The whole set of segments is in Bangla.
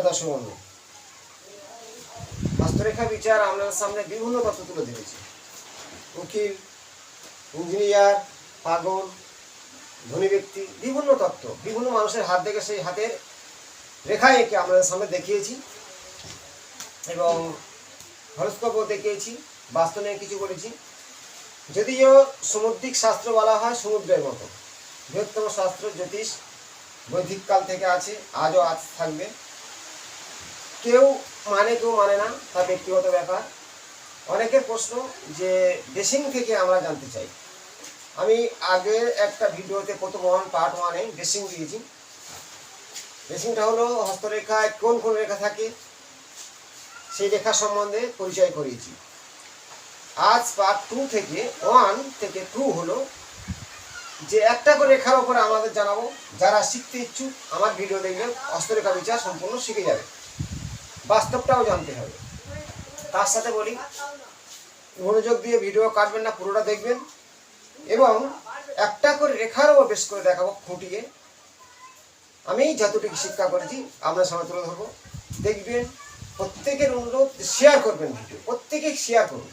দর্শক বন্ধু, হস্তরেখা বিচার আপনাদের সামনে বিভিন্ন তথ্য তুলে ধরেছি। উকিল, ইঞ্জিনিয়ার, পাগল, ধনী ব্যক্তি, বিভিন্ন তথ্য বিভিন্ন মানুষের হাত থেকে সেই হাতের রেখায় এঁকে আপনাদের সামনে দেখিয়েছি এবং হরস্কোপও দেখিয়েছি, বাস্তু নিয়ে কিছু করেছি। যদিও সামুদ্রিক শাস্ত্র বলা হয় সমুদ্রের মতো, বৃহত্তম শাস্ত্র জ্যোতিষ বৈদিক কাল থেকে আছে, আজও আজ থাকবে। কেউ কেউ মানে না, তার ব্যক্তিগত ব্যাপার। অনেকের প্রশ্ন যে ড্রেসিং থেকে আমরা জানতে চাই। আমি আগের একটা ভিডিওতে প্রথম পার্ট 1-এ ড্রেসিং দিয়েছি। ড্রেসিংটা হলো হস্তরেখায় কোন কোন রেখা থাকে সেই রেখা সম্বন্ধে পরিচয় করিয়েছি। আজ পার্ট 2 থেকে 1 থেকে 2 হলো যে একটা করে রেখার ওপরে আমাদের জানাবো। যারা শিখতে ইচ্ছুক আমার ভিডিও দেখলে হস্তরেখা বিচার সম্পূর্ণ শিখে যাবে, বাস্তবটাও জানতে হবে। তার সাথে বলি, মনোযোগ দিয়ে ভিডিও কাটবেন না, পুরোটা দেখবেন এবং একটা করে রেখার ওপর বেশ করে দেখাবো খুঁটিয়ে। আমি যতটুকু শিক্ষা করেছি আপনার সামনে তুলে ধরবো, দেখবেন। প্রত্যেকের অনুরোধ শেয়ার করবেন, ভিডিও প্রত্যেকে শেয়ার করুন,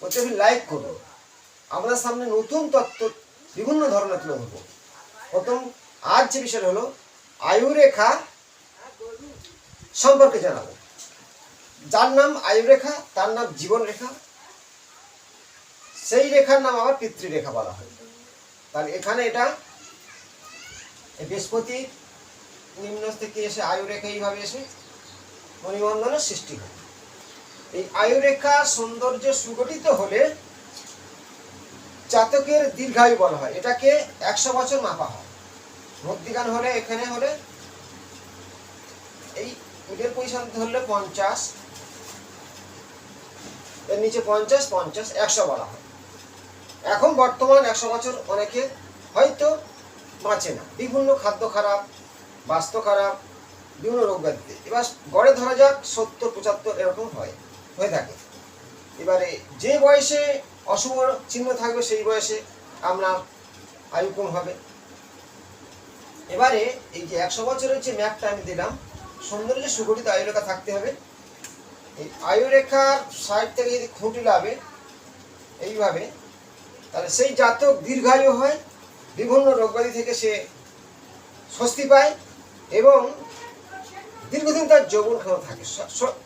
প্রত্যেকে লাইক করুন। আপনার সামনে নতুন তথ্য বিভিন্ন ধরনের তুলে ধরবো। প্রথম আজ যে বিষয় হলো আয়ুরেখা সম্পর্কে জানাবো। যার নাম আয়ুরেখা তার নাম জীবন রেখা, সেই রেখার নাম আবার পিতৃরেখা বলা হয়। তাহলে এখানে এটা বৃহস্পতি নিম্ন থেকে এসে আয়ুরেখা এইভাবে এসে মণিবন্ধনের সৃষ্টি হয়। এই আয়ুরেখা সৌন্দর্য সুগঠিত হলে জাতকের দীর্ঘায়ু বলা হয়। এটাকে 100 বছর মাপা হয়। মধ্যিখান হলে এখানে হলে এই মিডল পজিশন ধরলে 50, এর নিচে 50, 50, 100 বলা হয়। এখন বর্তমান 100 বছর অনেকে হয়তো বাঁচে না, বিভিন্ন খাদ্য খারাপ, বাস্তু খারাপ, বিভিন্ন রোগ ব্যাধিতে। এবার গড়ে ধরা যাক 70, 75 এরকম হয়ে থাকে। এবারে যে বয়সে অশুভ চিহ্ন থাকবে সেই বয়সে আমরা আয়ু কম হবে। এবারে এই যে 100 বছরের যে ম্যাপটা আমি দিলাম, সৌন্দর্য সুগঠিত আয়ুরেখা থাকতে হবে। এই আয়ুরেখার সাইড থেকে যদি খুঁটি লাভে এইভাবে, তাহলে সেই জাতক দীর্ঘায়ু হয়, বিভিন্ন রোগব্যাধি থেকে সে স্বস্তি পায় এবং দীর্ঘদিন তার যৌবন ক্ষমতা থাকে,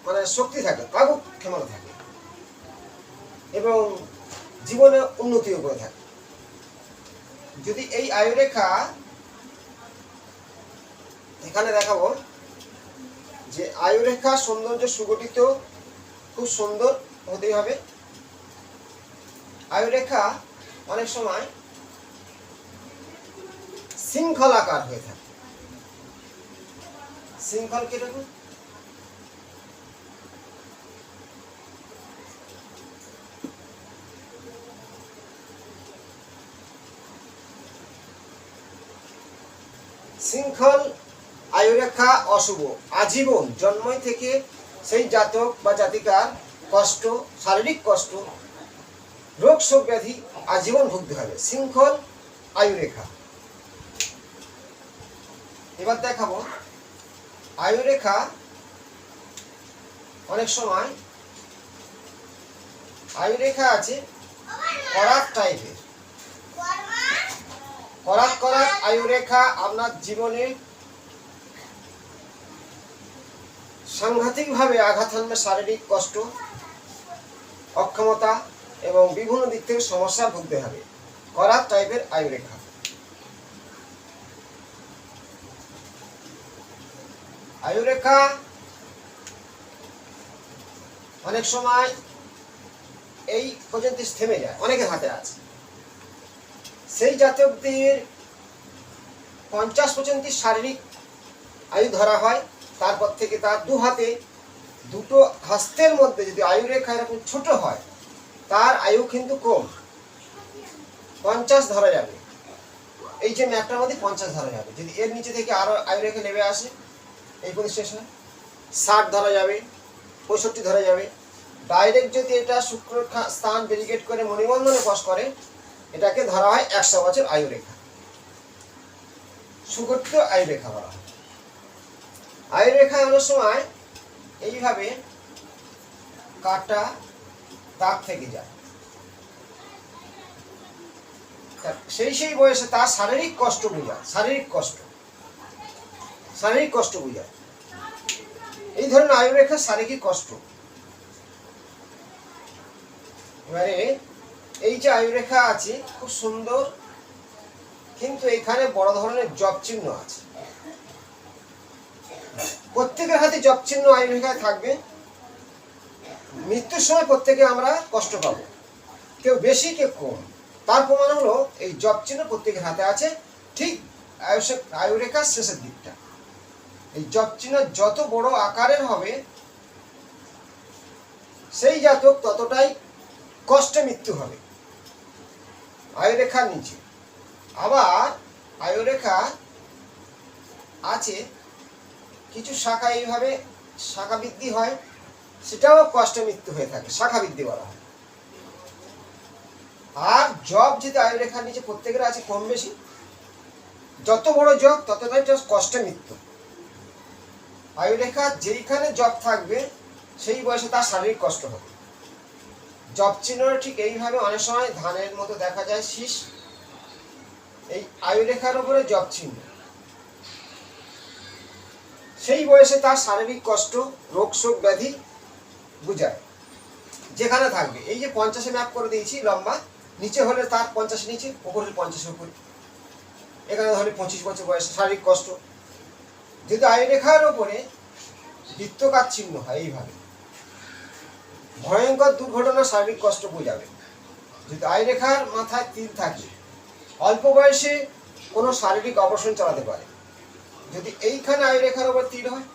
মানে শক্তি থাকে, তাগুক ক্ষমতা থাকে এবং জীবনে উন্নতিও করে থাকে। যদি এই আয়ুরেখা এখানে দেখাবো যে আয়ুরেখা সৌন্দর্য সুগঠিত খুব সুন্দর হতেই হবে। আয়ুরেখা অনেক সময় শৃঙ্খলাকার হয়ে থাকে। শৃঙ্খল কিরকম? শৃঙ্খল আয়ুরেখা অশুভ, আজীবন জন্মই থেকে সেই জাতক বা জাতিকার কষ্ট, শারীরিক কষ্ট, রোগ শোক ব্যাধি আজীবন ভুগতে হবে। শৃঙ্খল আয়ুরেখা। এবার দেখাবো আয়ুরেখা অনেক সময় আয়ুরেখা আছে করাত টাইপের। করাত আয়ুরেখা আপনার জীবনে সাংঘাতিকভাবে আঘাত হানবে, শারীরিক কষ্ট, অক্ষমতা এবং বিভিন্ন দিক থেকে সমস্যা ভুগতে হবে। করাত টাইপের আয়ুরেখা। আয়ুরেখা অনেক সময় এই পর্যন্ত থেমে যায়, অনেকের হাতে আছে। সেই জাতকদের 50% শারীরিক আয়ু ধরা হয়। তারপর থেকে তার দুটো হস্তের মধ্যে যদি আয়ুরেখা এরকম ছোট হয়, তার আয়ু কিন্তু কম, 50 ধরা যাবে। এই যে ম্যাপটার মধ্যে 50 ধরা যাবে। যদি এর নিচে থেকে আরো আয়ুরেখা নেমে আসে এই পজিশনে 60 ধরা যাবে, 65 ধরা যাবে। ডাইরেক্ট যদি এটা শুক্র স্থান ডেলিগেট করে মণিবন্ধনে বস করে, এটাকে ধরা হয় 100 বছর আয়ুরেখা, সুগঠিত আয়ুরেখা বলা হয়। আয়ুরেখায় অনেক সময় এইভাবে কাটা দাগ থেকে যায়, সেই বয়সে তার শারীরিক কষ্ট বোঝায়, শারীরিক কষ্ট বোঝায়। এই ধরনের আয়ুরেখা শারীরিক কষ্ট। এবারে এই যে আয়ুরেখা আছে খুব সুন্দর, কিন্তু এখানে বড় ধরনের জপ চিহ্ন আছে। প্রত্যেকের হাতে জপ চিহ্ন আয়ুরেখায় থাকবে। মৃত্যুর সময় প্রত্যেকে আমরা কষ্ট পাবো, কেউ বেশি কেউ কম। তার প্রমাণ হলো এই জপ চিহ্ন প্রত্যেকের হাতে আছে, ঠিক আয়ুরেখার শেষের দিকটা। এই জপ চিহ্ন যত বড় আকারের হবে সেই জাতক ততটাই কষ্টে মৃত্যু হবে আয়ুরেখার নিচে। আবার আয়ুরেখা আছে কিছু শাখা, এইভাবে শাখা বৃদ্ধি হয়, সেটাও কষ্টে মৃত্যু হয়ে থাকে, শাখা বৃদ্ধি বলা হয়। আর জব যদি আয়ুরেখার নিচে প্রত্যেকের আছে কম বেশি, যত বড় জব ততটাই কষ্টে মৃত্যু। আয়ুরেখা যেইখানে জব থাকবে সেই বয়সে তার শারীরিক কষ্ট হবে। জব চিহ্নটা ঠিক এইভাবে অনেক সময় ধানের মতো দেখা যায় শীষ, এই আয়ুরেখার উপরে জব চিহ্ন। সেই বয়সে তার শারীরিক কষ্ট, রোগ শোক ব্যাধি বুঝায় যেখানে থাকবে। এই যে 50-এ ম্যাপ করে দিয়েছি লম্বা, নিচে হলে তার 50 নিচে, উপর হলে 50-এর উপরে, এখানে ধরে 25 বছর বয়সে শারীরিক কষ্ট। যদি আয়ুরেখার উপরে বৃত্তকার চিহ্ন হয় এইভাবে, ভয়ঙ্কর দুর্ঘটনা, শারীরিক কষ্ট বোঝাবে। যদি আয়ুরেখার মাথায় তিল থাকে, অল্প বয়সে কোনো শারীরিক অবসান চালাতে পারে। যদি এইখানে আয়ুরেখার উপর তীর হয়,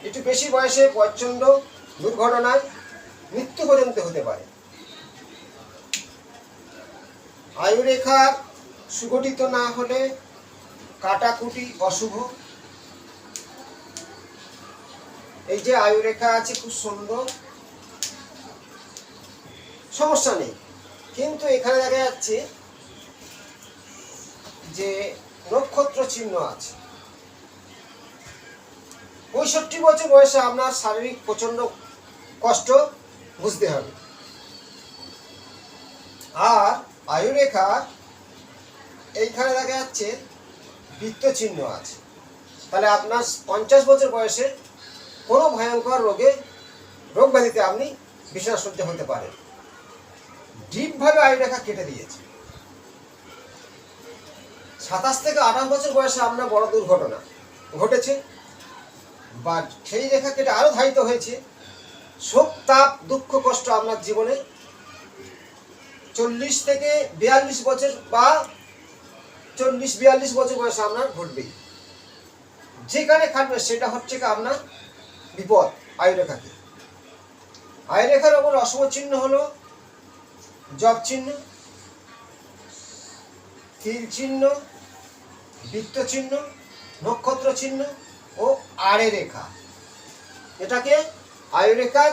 একটু বেশি বয়সে প্রচণ্ড দুর্ঘটনায় মৃত্যু পর্যন্ত হতে পারে। আয়ুরেখার সুগঠিত না হলে কাটাকুটি অশুভ। এই যে আয়ুরেখা আছে খুব সুন্দর, সমস্যা নেই, কিন্তু এখানে দেখা যাচ্ছে যে নক্ষত্র চিহ্ন আছে। 65 বছর বয়সে আপনার শারীরিক প্রচন্ড কষ্ট বুঝতে হবে। আর আয়ুরেখা এইখানে দেখা যাচ্ছে বৃত্ত চিহ্ন আছে, তাহলে আপনার 50 বছর বয়সে কোনো ভয়ঙ্কর রোগ ব্যাধিতে আপনি বিছানা সজ্জা হতে পারেন। ডিপভাবে আয়ুরেখা কেটে দিয়েছে। 27 থেকে 28 বছর বয়সে আপনার বড় দুর্ঘটনা ঘটেছে, বা সেই রেখা কেটে আরো ধারিত হয়েছে। শোক, তাপ, দুঃখ, কষ্ট আপনার জীবনে 40 থেকে 42 বছর বা 40-42 বছর বয়সে আপনার ঘটবেই। যেখানে খাটবে সেটা হচ্ছে আপনার বিপদ। আয়ুরেখাকে, আয়ুরেখার ওপর অশুভ চিহ্ন হলো জপ চিহ্ন, তীর চিহ্ন, বৃত্ত চিহ্ন, নক্ষত্র চিহ্ন ও আড়ে রেখা। এটাকে আয়ুরেখার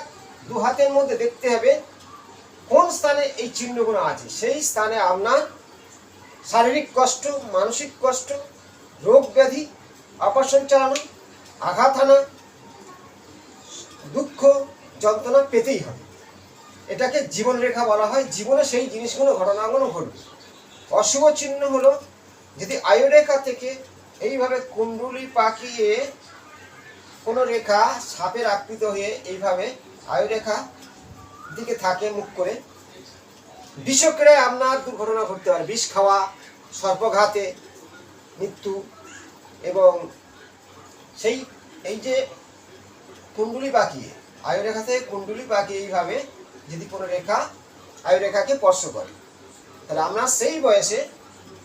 দু হাতের মধ্যে দেখতে হবে কোন স্থানে এই চিহ্নগুলো আছে। সেই স্থানে আপনার শারীরিক কষ্ট, মানসিক কষ্ট, রোগ ব্যাধি, অপারেশন চালানো, আঘাত হানা, দুঃখ যন্ত্রণা পেতেই হবে। এটাকে জীবন রেখা বলা হয়। জীবনে সেই জিনিসগুলো, ঘটনাগুলো ঘটবে। অশুভ চিহ্ন হলো যদি আয়ুরেখা থেকে এইভাবে কুণ্ডলী পাকিয়ে কোনো রেখা সাপের আকৃত হয়ে এইভাবে আয়ুরেখা দিকে থাকে মুখ করে, বিষক্রিয়ায় আপনার দুর্ঘটনা ঘটতে পারে। বিষ খাওয়া, সর্পঘাতে মৃত্যু। এবং সেই এই যে কুণ্ডলী পাকিয়ে, আয়ুরেখা থেকে কুণ্ডলী পাকিয়ে এইভাবে যদি কোনো রেখা আয়ুরেখাকে স্পর্শ করে, তাহলে আপনার সেই বয়সে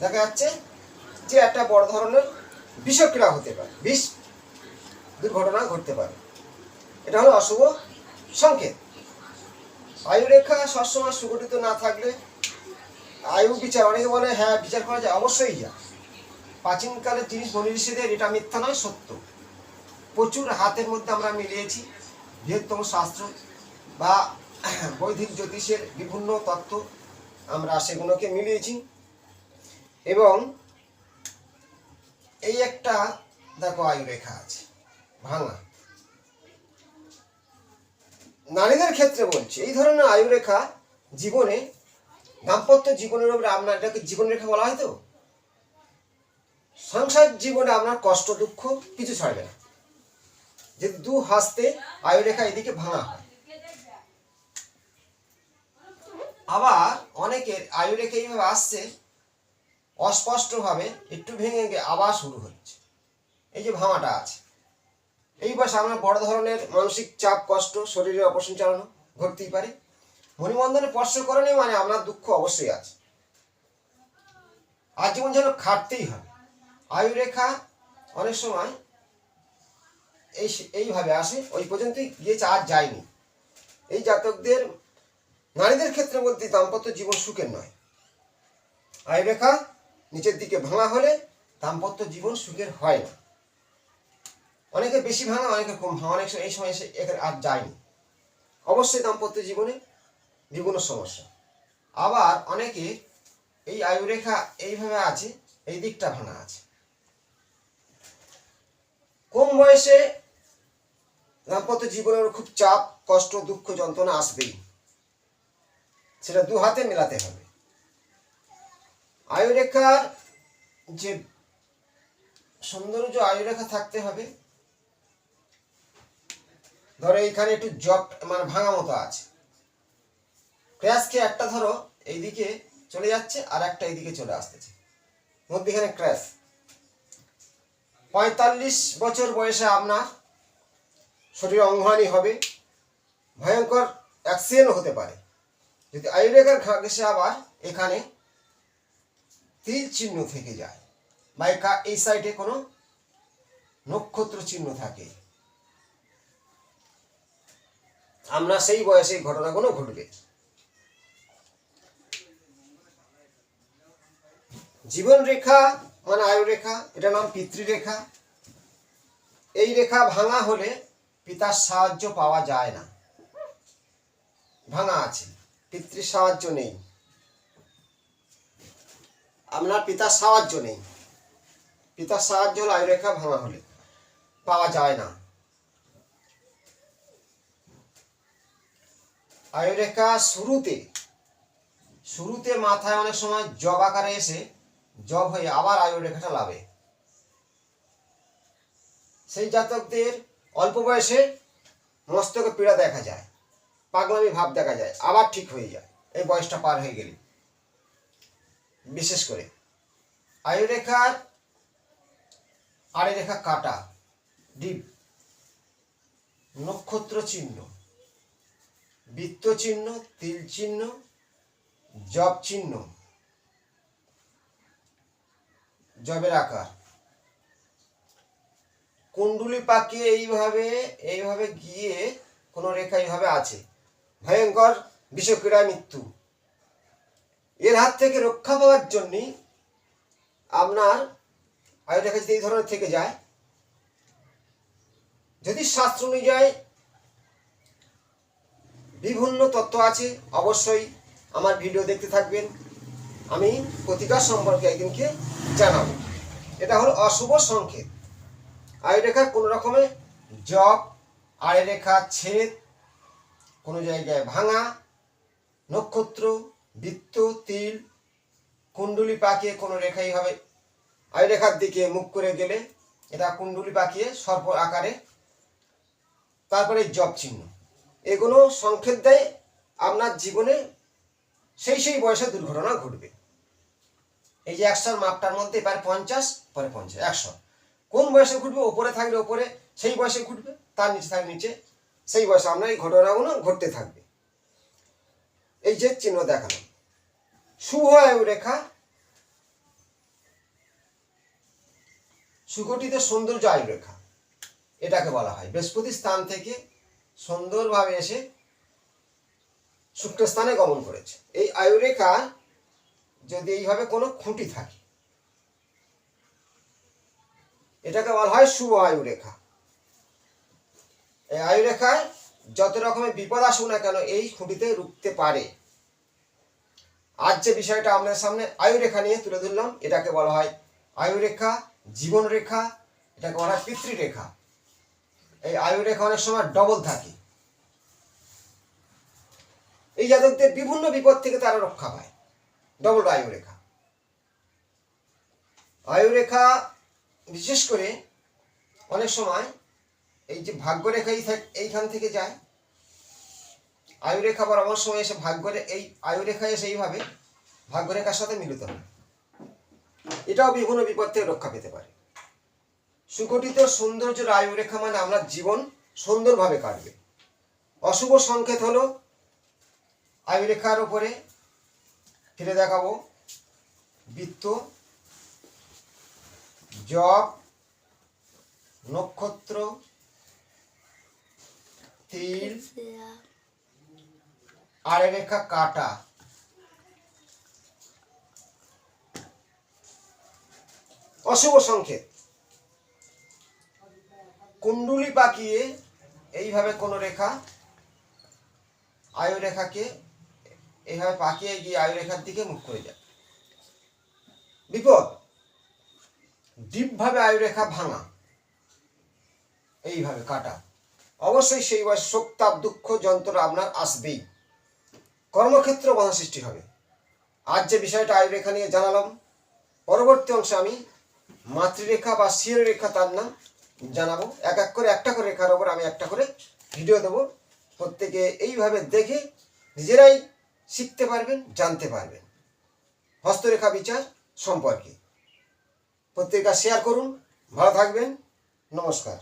দেখা যাচ্ছে যে একটা বড় ধরনের বিষক্রিয়া হতে পারে, বিষ দুর্ঘটনা ঘটতে পারে। এটা হলো অশুভ সংকেত। আয়ুরেখা সবসময় সুগঠিত না থাকলে আয়ু বিচার, অনেকে বলে হ্যাঁ বিচার করা যায়, অবশ্যই যায়। প্রাচীনকালের জিনিস মনি ঋষিদের, এটা মিথ্যা নয়, সত্য। প্রচুর হাতের মধ্যে আমরা মিলিয়েছি বৃহত্তম শাস্ত্র বা বৈদিক জ্যোতিষের বিভিন্ন তত্ত্ব, আমরা সেগুলোকে মিলিয়েছি। এবং এই একটা দেখো আয়ুরেখা আছে, ভাঙা। নারীদের ক্ষেত্রে বলছি, এই ধরনের আয়ুরেখা জীবনে, দাম্পত্য জীবনের উপরে, আপনার এটাকে জীবনরেখা বলা হয়। তো সংসার জীবনে আপনার কষ্ট দুঃখ কিছু ছাড়বে না, যে দু হাসতে আয়ুরেখা এদিকে ভাঙা হয়। আবার অনেকের আয়ুরেখা এইভাবে আসছে অস্পষ্টভাবে, একটু ভেঙে গিয়ে আবার শুরু হচ্ছে। এই যে ভাঙাটা আছে, এই বয়সে আপনার বড় ধরনের মানসিক চাপ, কষ্ট, শরীরে অপসঞ্চালন ঘটতেই পারে। মণিবন্ধনে স্পর্শ করেনি মানে আপনার দুঃখ অবশ্যই আছে, আজীবন যেন খাটতেই হবে। আয়ুরেখা অনেক সময় এইভাবে আসে, ওই পর্যন্তই গিয়েছে, আর যায়নি। এই জাতকদের, নারীদের ক্ষেত্রে বলতে দাম্পত্য জীবন সুখের নয়। আয়ুরেখা নিচের দিকে ভাঙা হলে দাম্পত্য জীবন সুখের হয় না। অনেকে বেশি ভাঙা, অনেকে কম ভাঙা, অনেক এই সময় এসে আর যায়নি, অবশ্যই দাম্পত্য জীবনে বিভিন্ন সমস্যা। আবার অনেকে এই আয়ুরেখা এইভাবে আছে, এই দিকটা ভাঙা আছে। কম বয়সে দাম্পত্য জীবনের খুব চাপ, কষ্ট, দুঃখ, যন্ত্রণা আসবেই, সেটা দু হাতে মেলাতে হবে। আয়ুরেখার যে সৌন্দর্য, আয়ুরেখা থাকতে হবে। ধরো এইখানে একটু জব মানে ভাঙা মতো আছে, ক্র্যাশকে একটা ধরো এইদিকে চলে যাচ্ছে আর একটা এইদিকে চলে আসতেছে, মধ্যখানে ক্র্যাশ। 45 বছর বয়সে আপনার শরীরে অঙ্গহানি হবে, ভয়ঙ্কর অ্যাক্সিডেন্ট হতে পারে। যদি আয়ুরেখার ঘেঁষে আবার এখানে তিল চিহ্ন থেকে যায় বা এই সাইডে কোনো নক্ষত্র চিহ্ন থাকে, আমরা সেই বয়সে এই ঘটনাগুলো ঘটবে। জীবন রেখা মানে আয়ুরেখা, এটা নাম পিতৃরেখা। এই রেখা ভাঙা হলে পিতার সাহায্য পাওয়া যায় না, ভাঙা আছে, পিতৃ সাহায্য নেই, আপনার পিতার সাহায্য নেই। পিতার সাহায্য হলে আয়ুরেখা ভাঙা হলে পাওয়া যায় না। আয়ুরেখা শুরুতে মাথায় অনেক সময় জব আকারে এসে জব হয়ে আবার আয়ুরেখাটা লাভে। সেই জাতকদের অল্প বয়সে মস্তকে পীড়া দেখা যায়, পাগলামি ভাব দেখা যায়, আবার ঠিক হয়ে যায় এই বয়সটা পার হয়ে গেলে। বিশেষ করে আয়ুরেখার আড়ে রেখা কাটা, ডিপ, নক্ষত্র চিহ্ন, বৃত্ত চিহ্ন, তিল চিহ্ন, জব চিহ্ন, জবের আকার, কুণ্ডুলি পাকিয়ে এইভাবে গিয়ে কোনো রেখা এইভাবে আছে, ভয়ঙ্কর বিষক্রিয়া, মৃত্যু। এর হাত থেকে রক্ষা পাওয়ার জন্য আপনার আয়ুরেখা যদি এই ধরনের থেকে যায়, যদি শাস্ত্র অনুযায়ী বিভিন্ন তত্ত্ব আছে, অবশ্যই আমার ভিডিও দেখতে থাকবেন, আমি প্রতিকার সম্পর্কে একদিনকে জানাবো। এটা হলো অশুভ সংকেত। আয়ুরেখার কোনো রকমে জব, আয়ুরেখা ছেদ, কোনো জায়গায় ভাঙা, নক্ষত্র, বৃত্ত, তিল, কুণ্ডুলি পাকিয়ে কোনো রেখাই হবে আয়ুরেখার দিকে মুখ করে গেলে এটা কুণ্ডুলি পাকিয়ে সর্প আকারে, তারপরে জব চিহ্ন, এগুলো সংকেত দেয় আপনার জীবনে সেই বয়সে দুর্ঘটনা ঘটবে। এই যে 100 মাপটার মধ্যে এবার 50, পরে 50, 100 কোন বয়সে ঘটবে? ওপরে থাকলে ওপরে সেই বয়সে ঘটবে, তার নিচে থাকলে নিচে সেই বয়সে আপনার এই ঘটনাগুলো ঘটতে থাকবে। এই যে চিহ্ন দেখানো শুভ আয়ুরেখা, সুগঠিত সৌন্দর্য আয়ুরেখা এটাকে বলা হয়। বৃহস্পতি স্থান থেকে সুন্দরভাবে এসে শুক্রস্থানে গমন করেছে। এই আয়ুরেখা যদি এইভাবে কোনো খুঁটি থাকে, এটাকে বলা হয় শুভ আয়ুরেখা। এই আয়ুরেখায় যত রকমের বিপদ আসুক না কেন এই খুঁটিতে রুখতে পারে। আজ যে বিষয়টা আপনাদের সামনে আয়ুরেখা নিয়ে তুলে ধরলাম, এটাকে বলা হয় আয়ুরেখা, জীবন রেখা, এটাকে বলা হয় পিতৃরেখা। এই আয়ুরেখা অনেক সময় ডবল থাকে। এই জাতকদের বিভিন্ন বিপদ থেকে তারা রক্ষা পায়। ডবল আয়ুরেখা, আয়ুরেখা বিশেষ করে অনেক সময় এই যে ভাগ্যরেখা এইখান থেকে যায়, আয়ুরেখা আবার আমার সময় এসে এই আয়ুরেখা এসে এইভাবে ভাগ্যরেখার সাথে মিলিত হয়। এটাও বিভিন্ন বিপদ থেকে রক্ষা পেতে পারে। সুগঠিত সৌন্দর্যের আয়ুরেখা মানে আমরা জীবন সুন্দরভাবে কাটবে। অশুভ সংকেত হলো আয়ুরেখার উপরে ফিরে দেখাবো বৃত্ত, জব, নক্ষত্র, তিল, আড়ে রেখা কাটা। অশুভ সংকেত কুণ্ডুলি পাকিয়ে এইভাবে কোন রেখা আয়ুরেখাকে এইভাবে পাকিয়ে গিয়ে আয়ুরেখার দিকে মুখ করে যায়। বিপদ ডিপভাবে আয়ুরেখা ভাঙা, এইভাবে কাটা। অবশ্যই সেই বয়স শোক, তাপ, দুঃখ, যন্ত্রণা আপনার আসবেই। কর্মক্ষেত্রে বাধা সৃষ্টি হবে। আজ যে বিষয়টা আয়ুরেখা নিয়ে জানালাম, পরবর্তী অংশে আমি মাতৃরেখা বা শির রেখা তার নাম জানাবো। এক এক করে একটা করে রেখার ওপর আমি একটা করে ভিডিও দেবো। প্রত্যেকে এইভাবে দেখে নিজেরাই শিখতে পারবেন, জানতে পারবেন হস্তরেখা বিচার সম্পর্কে। প্রত্যেকটা শেয়ার করুন। ভালো থাকবেন। নমস্কার।